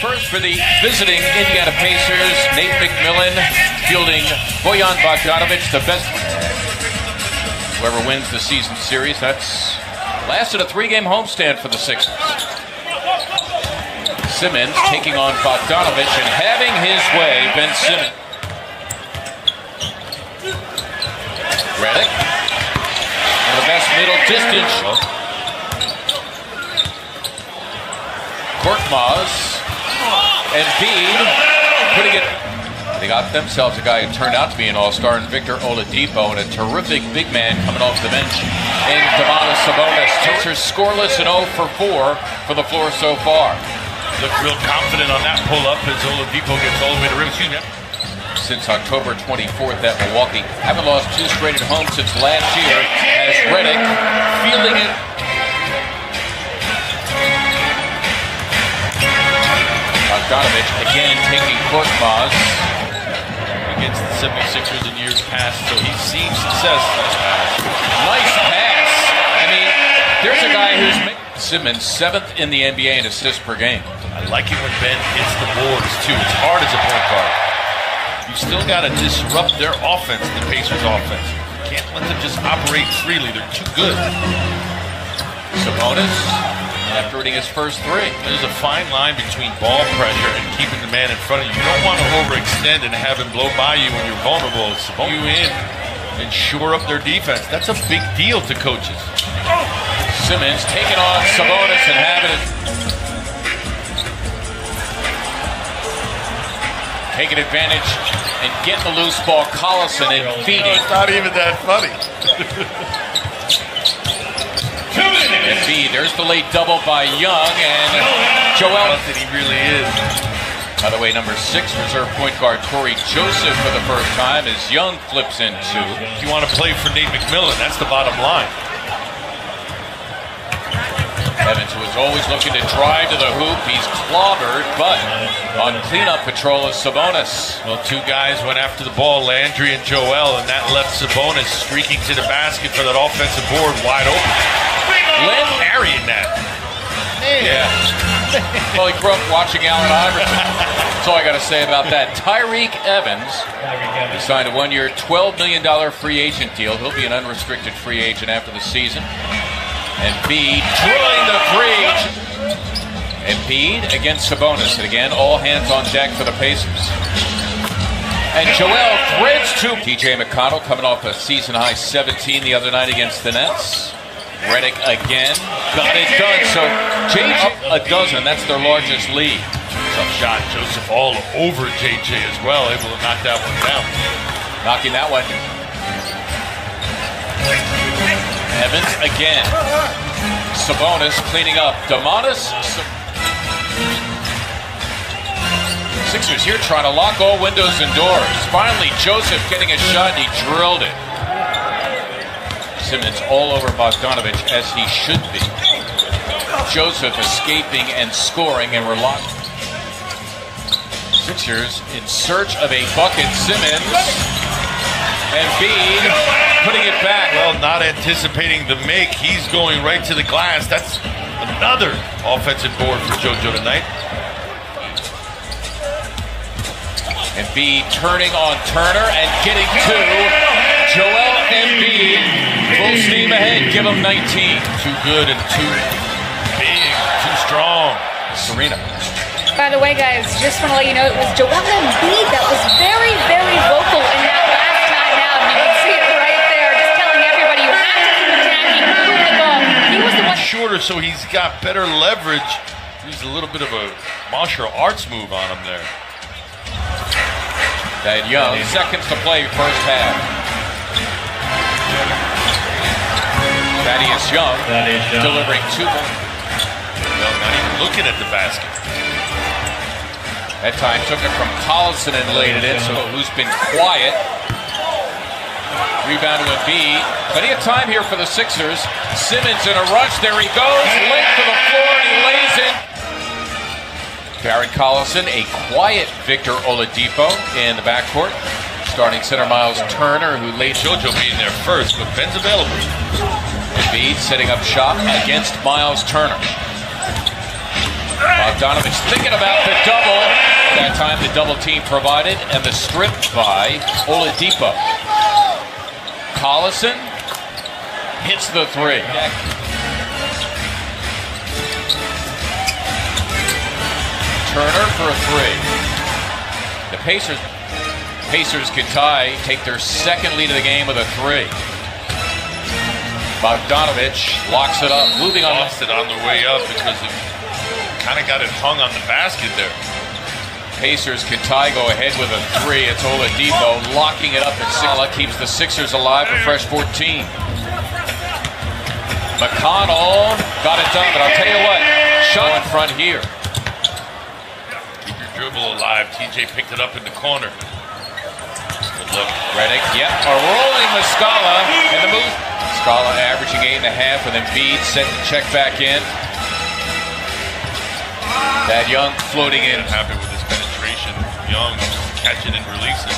First for the visiting Indiana Pacers, Nate McMillan fielding Bojan Bogdanovic, the best. Whoever wins the season series, that's lasted a 3-game homestand for the Sixers. Simmons taking on Bogdanovic and having his way, Ben Simmons. Redick, one of the best middle distance. Korkmaz and Embiid putting it. They got themselves a guy who turned out to be an all-star in Victor Oladipo, and a terrific big man coming off the bench in Domantas Sabonis. Sixers scoreless and 0 for 4 for the floor so far. Look real confident on that pull-up as Oladipo gets all the way to rim. Since October 24th at Milwaukee, haven't lost 2 straight at home since last year. As Redick fielding it. Bogdanovic again taking Korkmaz against the 76ers in years past, so he's seen success. Nice pass. I mean, there's a guy who's Simmons 7th in the NBA in assists per game. I like it when Ben hits the boards too. It's hard as a point guard. You still got to disrupt their offense, the Pacers' offense. You can't let them just operate freely. They're too good. Sabonis after hitting his first 3. There's a fine line between ball pressure and keeping the man in front of you. You don't want to overextend and have him blow by you when you're vulnerable. Sabonis you in and shore up their defense. That's a big deal to coaches. Simmons taking on Sabonis and having it. Taking advantage and getting the loose ball. Collison and feeding. It's not even that funny. Embiid, there's the late double by Young, and Joel. That he really is. By the way, number 6 reserve point guard Corey Joseph for the first time as Young flips in 2. You want to play for Nate McMillan, that's the bottom line. Evans, who is always looking to drive to the hoop, he's clobbered, but on cleanup patrol is Sabonis. Well, 2 guys went after the ball, Landry and Joel, and that left Sabonis streaking to the basket for that offensive board wide open. Len carrying that. Yeah. Well, he grew up watching Allen Iverson. That's all I got to say about that. Tyreke Evans, he signed a 1-year, $12 million free agent deal. He'll be an unrestricted free agent after the season. Embiid drilling the 3. Embiid against Sabonis. And again, all hands on deck for the Pacers. And Joel threads 2. TJ McConnell coming off a season-high 17 the other night against the Nets. Redick again. Got it done. So JJ up a dozen. That's their largest lead. Tough shot. Joseph all over JJ as well. Able to knock that one down. Knocking that one. Evans again. Sabonis cleaning up. Domantas. Sixers here trying to lock all windows and doors. Finally, Joseph getting a shot, and he drilled it. Simmons all over Bogdanovic, as he should be. Joseph escaping and scoring, and we're locked. Sixers in search of a bucket. Simmons. Embiid putting it back. Well, not anticipating the make. He's going right to the glass. That's another offensive board for JoJo tonight. Embiid turning on Turner and getting 2. Joel Embiid, full steam ahead, give him 19. Too good and too big, too strong. Serena. By the way, guys, just want to let you know it was Joel Embiid that was very, very vocal in that last timeout. You can see it right there, just telling everybody you have to keep attacking, move the ball. He was the one. Shorter, so he's got better leverage. He's a little bit of a martial arts move on him there. That Young, seconds to play, first half. Thaddeus Young delivering 2. Young not even looking at the basket. That time took it from Collison and laid it in, so who's been quiet. Rebound to Embiid. Plenty of time here for the Sixers. Simmons in a rush. There he goes. Late to the floor, and he lays in. Darren Collison, a quiet Victor Oladipo in the backcourt. Starting center Miles Turner, who laid JoJo being there first, but Ben's available. Embiid setting up shop against Miles Turner. Bogdanovich thinking about the double. That time the double team provided, and the strip by Oladipo. Collison hits the three. Turner for a three. The Pacers can tie, take their second lead of the game with a three. Bogdanovich locks it up, moving on. Lost it on the way up because it kind of got it hung on the basket there. Pacers can tie, go ahead with a three. It's Oladipo locking it up, and Sala keeps the Sixers alive for fresh 14. McConnell got it done, but I'll tell you what, shot in front here. Keep your dribble alive. TJ picked it up in the corner. Good look. Redick, yep, a rolling Muscala, and the move. Muscala averaging 8.5, and then Embiid set the check back in. Thad Young floating in. Happy with his penetration. Young catching and releasing.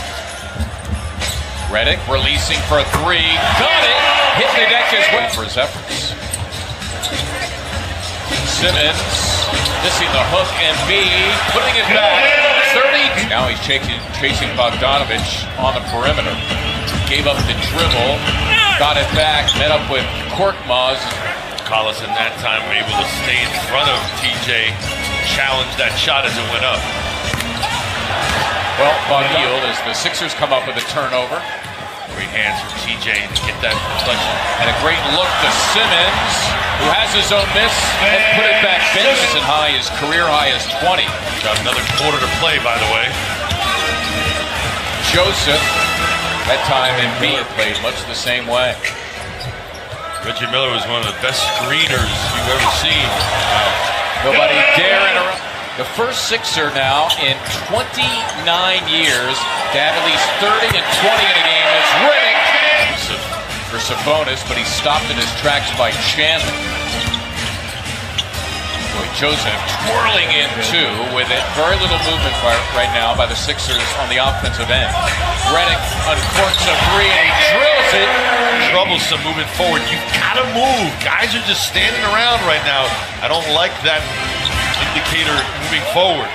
Redick releasing for a three. Got it! Hit the deck as well for his efforts. Simmons missing the hook, and Embiid putting it back. 30. Now he's chasing Bogdanovich on the perimeter. Gave up the dribble. Got it back. Met up with Korkmaz. Collison that time able to stay in front of TJ. Challenge that shot as it went up. Well, Bogdanovich as the Sixers come up with a turnover. Great hands from TJ to get that deflection. And a great look to Simmons, who has his own miss, and put it back. Benson high, his career high is 20. Got another quarter to play, by the way. Joseph, that time Embiid played much the same way. Reggie Miller was one of the best screeners you've ever seen. Nobody dare interrupt. The first Sixer now in 29 years to have at least 30 and 20 in a game is Redick for Sabonis, but he's stopped in his tracks by Chandler. Boy, Joseph twirling in two with it. Very little movement right now by the Sixers on the offensive end. Redick uncorks a three and he drills it. Troublesome moving forward. You've got to move. Guys are just standing around right now. I don't like that indicator moving forward.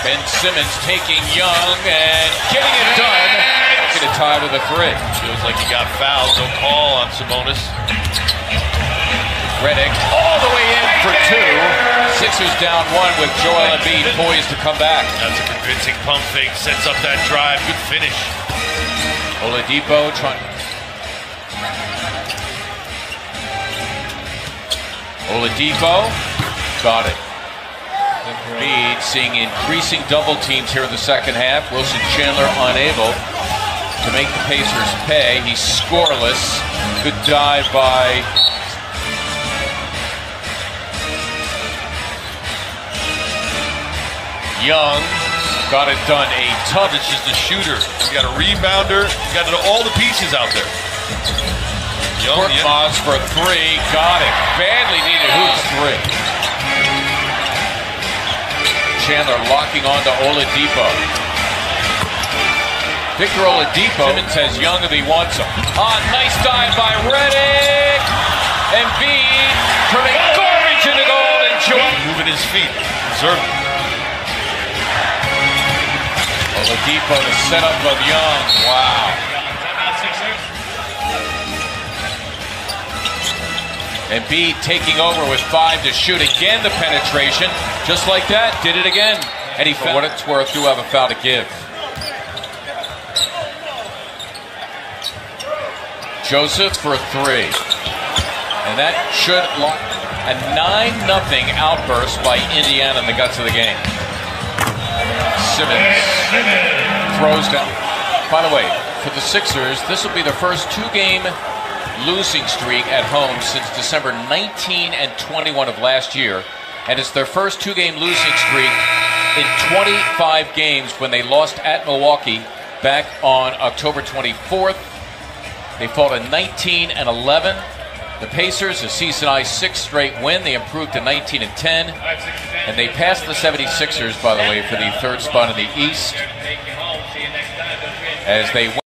Ben Simmons taking Young and getting it done. Get a tie with a three. Feels like he got fouled. No call on Sabonis. Redick all the way in for two. Sixers down one with Joel Embiid poised to come back. That's a convincing pump fake. Sets up that drive. Good finish. Oladipo trying. Oladipo got it. Embiid seeing increasing double teams here in the second half. Wilson Chandler unable to make the Pacers pay. He's scoreless. Good dive by Young. Got it done. A tough. It's just a shooter. You got a rebounder. You got all the pieces out there. Korkmaz for three. Got it. Badly needed hoops three. Chandler locking on to Oladipo. Victor Oladipo. Simmons has Young if he wants him. Nice dive by Redick. Embiid turning garbage into gold and Joel moving his feet. Observe. Oladipo to set up of Young. Wow. Embiid taking over with 5 to shoot. Again, the penetration. Just like that, did it again. And he, for what it's worth, do have a foul to give. Joseph for three. And that should lock a 9-0 outburst by Indiana in the guts of the game. Simmons throws down. By the way, for the Sixers, this will be their first 2-game losing streak at home since December 19 and 21 of last year, and it's their first 2-game losing streak in 25 games when they lost at Milwaukee back on October 24th. They fall to 19 and 11. The Pacers, a season-high 6th straight win. They improved to 19 and 10, and they passed the 76ers, by the way, for the 3rd spot in the East as they win.